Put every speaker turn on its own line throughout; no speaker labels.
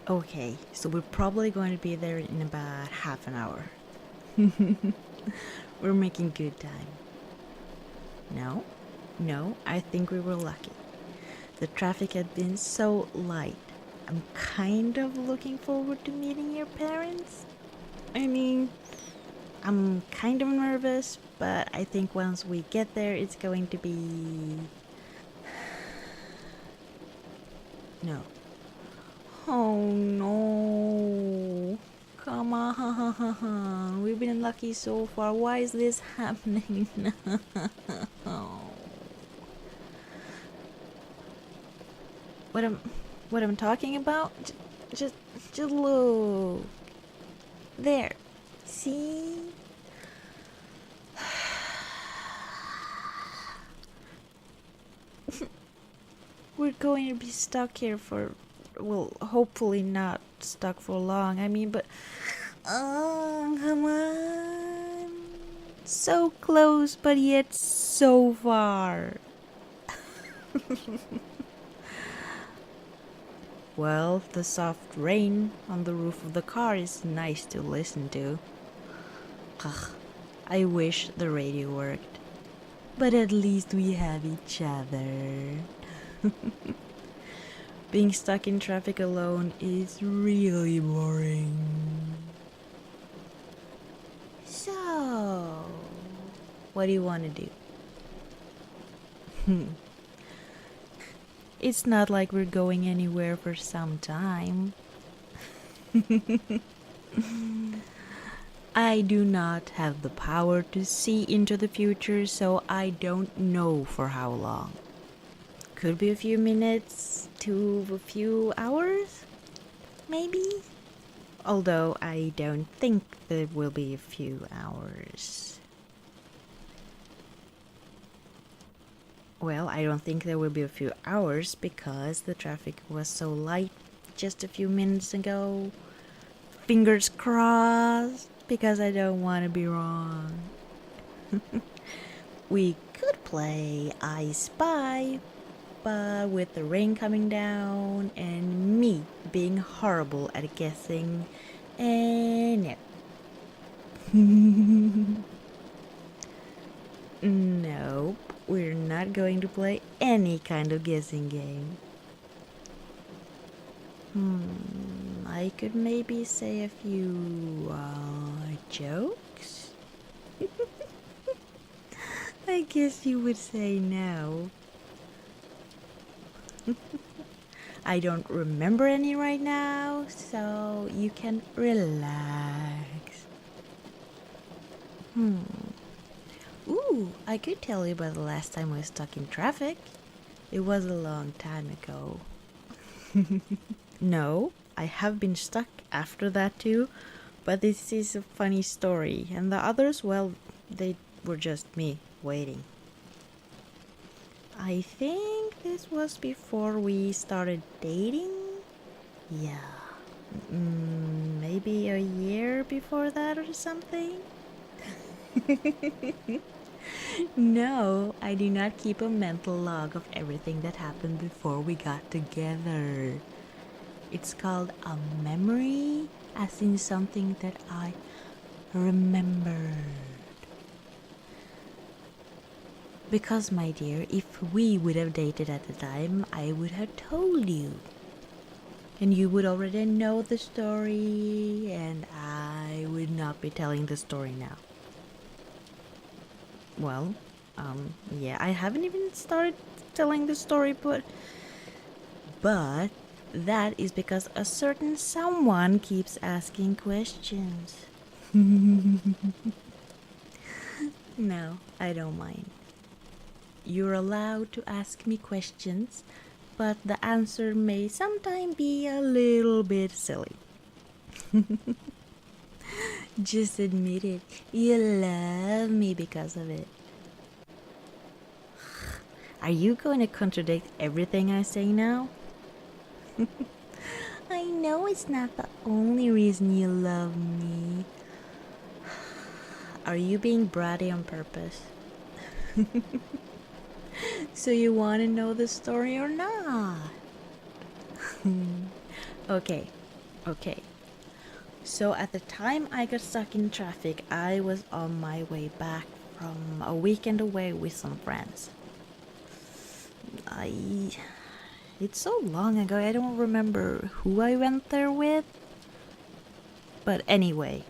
Okay, so we're probably going to be there in about half an hour. We're making good time. No, no, I think we were lucky. The traffic had been so light. I'm kind of looking forward to meeting your parents. I mean, I'm kind of nervous, but I think once we get there, it's going to be. No. Oh no. Come on. We've been lucky so far. Why is this happening now? What am what I'm talking about? Just just look. There. See? We're going to be stuck here for, well, hopefully not stuck for long. I mean, but oh, come on. So close, but yet so far. Well, the soft rain on the roof of the car is nice to listen to. Ugh, I wish the radio worked. But at least we have each other. Being stuck in traffic alone is really boring. So, what do you want to do? It's not like we're going anywhere for some time. I do not have the power to see into the future, so I don't know for how long. Could be a few minutes to a few hours, maybe? Although I don't think there will be a few hours. Well, I don't think there will be a few hours because the traffic was so light just a few minutes ago. Fingers crossed, because I don't want to be wrong. We could play I Spy, but with the rain coming down and me being horrible at guessing, and no. Nope, we're not going to play any kind of guessing game. I could maybe say a few jokes? I guess you would say no. I don't remember any right now, so you can relax. Ooh, I could tell you about the last time I was stuck in traffic. It was a long time ago. No, I have been stuck after that too, but this is a funny story, and the others, well, they were just me waiting. I think this was before we started dating. Yeah, maybe a year before that or something. No, I do not keep a mental log of everything that happened before we got together. It's called a memory, as in something that I remembered. Because, my dear, if we would have dated at the time, I would have told you. And you would already know the story, and I would not be telling the story now. Well, yeah, I haven't even started telling the story, but that is because a certain someone keeps asking questions. No, I don't mind. You're allowed to ask me questions, but the answer may sometimes be a little bit silly. Just admit it. You love me because of it. Are you going to contradict everything I say now? I know it's not the only reason you love me. Are you being bratty on purpose? So you want to know the story or not? Okay, Okay, so at the time I got stuck in traffic, I was on my way back from a weekend away with some friends. I. It's so long ago, I don't remember who I went there with. But anyway,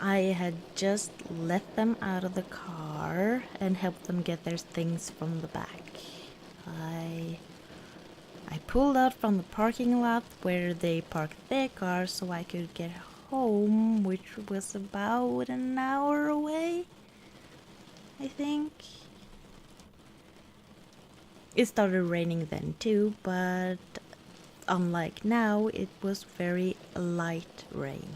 I had just let them out of the car and helped them get their things from the back. I I pulled out from the parking lot where they parked their car so I could get home, which was about an hour away, I think. It started raining then too, but unlike now, it was very light rain.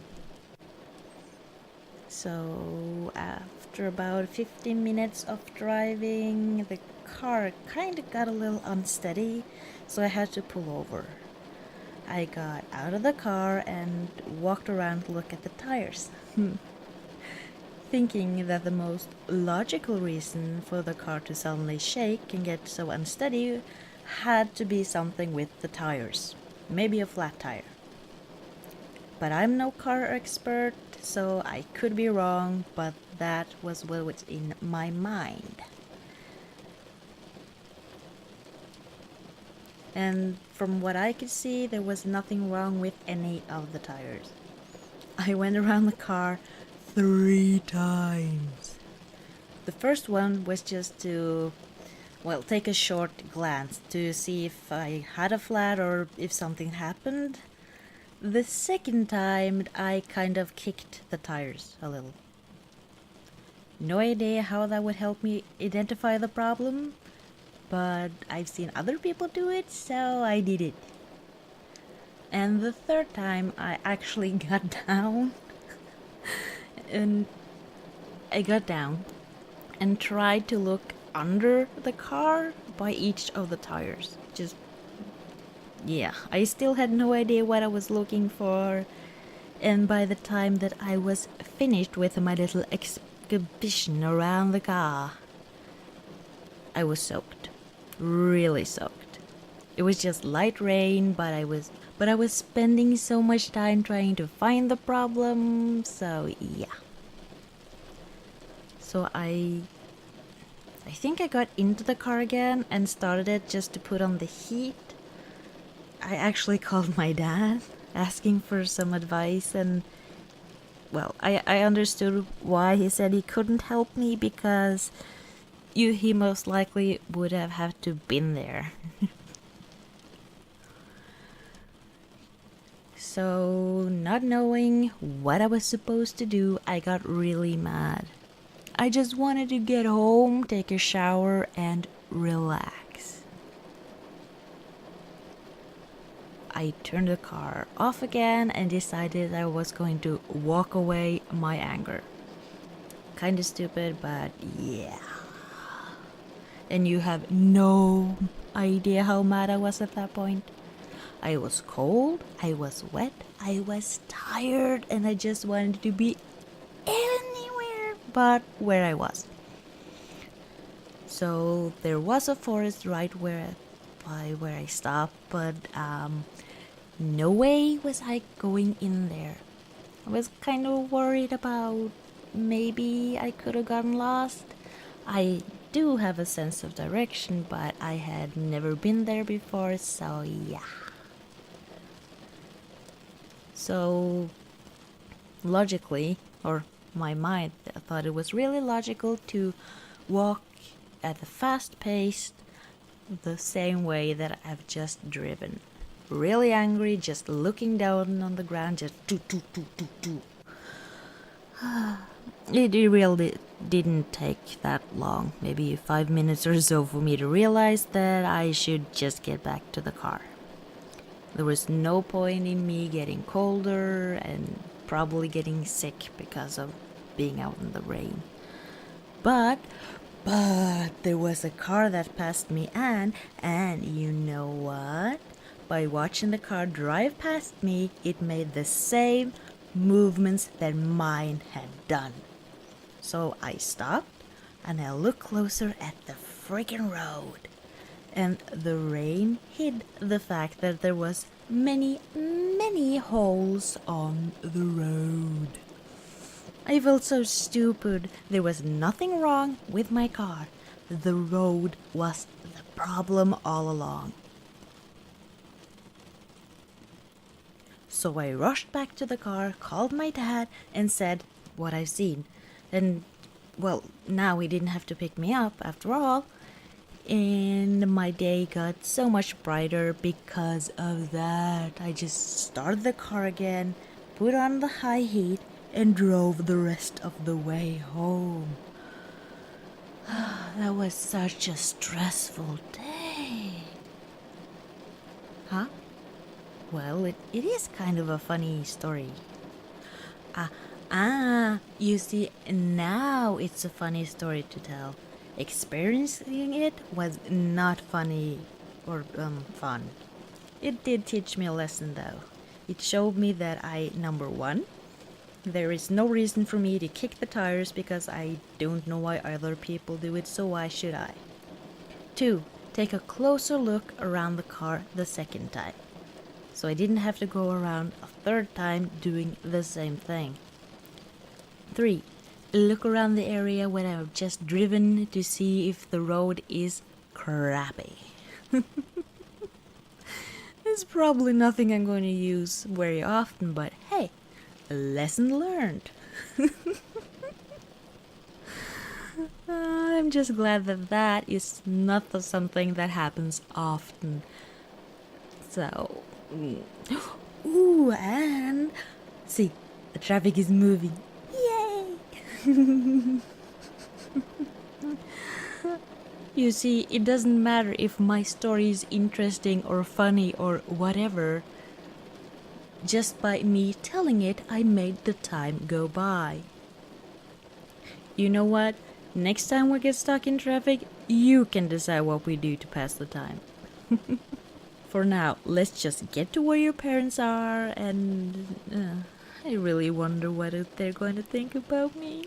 So after about 15 minutes of driving, the car kind of got a little unsteady, so I had to pull over. I got out of the car and walked around to look at the tires, thinking that the most logical reason for the car to suddenly shake and get so unsteady had to be something with the tires, maybe a flat tire. But I'm no car expert, so I could be wrong, but that was what was in my mind. And from what I could see, there was nothing wrong with any of the tires. I went around the car 3 times. The first one was just to, well, take a short glance to see if I had a flat or if something happened. The second time, I kind of kicked the tires a little. No idea how that would help me identify the problem, but I've seen other people do it, so I did it. And the third time, I actually got down, and I got down and tried to look under the car by each of the tires. Just, yeah, I still had no idea what I was looking for. And by the time that I was finished with my little exhibition around the car, I was soaked. Really soaked. It was just light rain, but I was spending so much time trying to find the problem, so yeah. So I think I got into the car again and started it just to put on the heat. I actually called my dad asking for some advice, and well, I understood why he said he couldn't help me because he most likely would have had to been there. So, not knowing what I was supposed to do, I got really mad. I just wanted to get home, take a shower, and relax. I turned the car off again and decided I was going to walk away my anger. Kinda stupid, but yeah. And you have no idea how mad I was at that point. I was cold, I was wet, I was tired, and I just wanted to be anywhere but where I was. So there was a forest right by where I stopped, but no way was I going in there. I was kind of worried about maybe I could have gotten lost. I do have a sense of direction, but I had never been there before, so yeah. So logically, or my mind thought it was really logical to walk at a fast pace the same way that I've just driven. Really angry, just looking down on the ground, just do. It really didn't take that long, maybe 5 minutes or so, for me to realize that I should just get back to the car. There was no point in me getting colder and probably getting sick because of being out in the rain. But there was a car that passed me, and you know what? By watching the car drive past me, it made the same movements that mine had done. So I stopped and I looked closer at the freaking road. And the rain hid the fact that there was many any holes on the road. I felt so stupid. There was nothing wrong with my car. The road was the problem all along. So I rushed back to the car, called my dad, and said what I've seen. And, well, now he didn't have to pick me up after all. And my day got so much brighter because of that. I just started the car again, put on the high heat, and drove the rest of the way home. That was such a stressful day. Huh? Well, it is kind of a funny story. You see, now it's a funny story to tell. Experiencing it was not funny or fun. It did teach me a lesson though. It showed me that number one, there is no reason for me to kick the tires because I don't know why other people do it, so why should I? 2, take a closer look around the car the second time, so I didn't have to go around a third time doing the same thing. 3, look around the area when I've just driven to see if the road is crappy. It's probably nothing I'm going to use very often, but hey, a lesson learned. I'm just glad that is not something that happens often. So, ooh, and see, the traffic is moving. Yay! You see, it doesn't matter if my story is interesting or funny or whatever. Just by me telling it, I made the time go by. You know what? Next time we get stuck in traffic, you can decide what we do to pass the time. For now, let's just get to where your parents are, and I really wonder what they're going to think about me.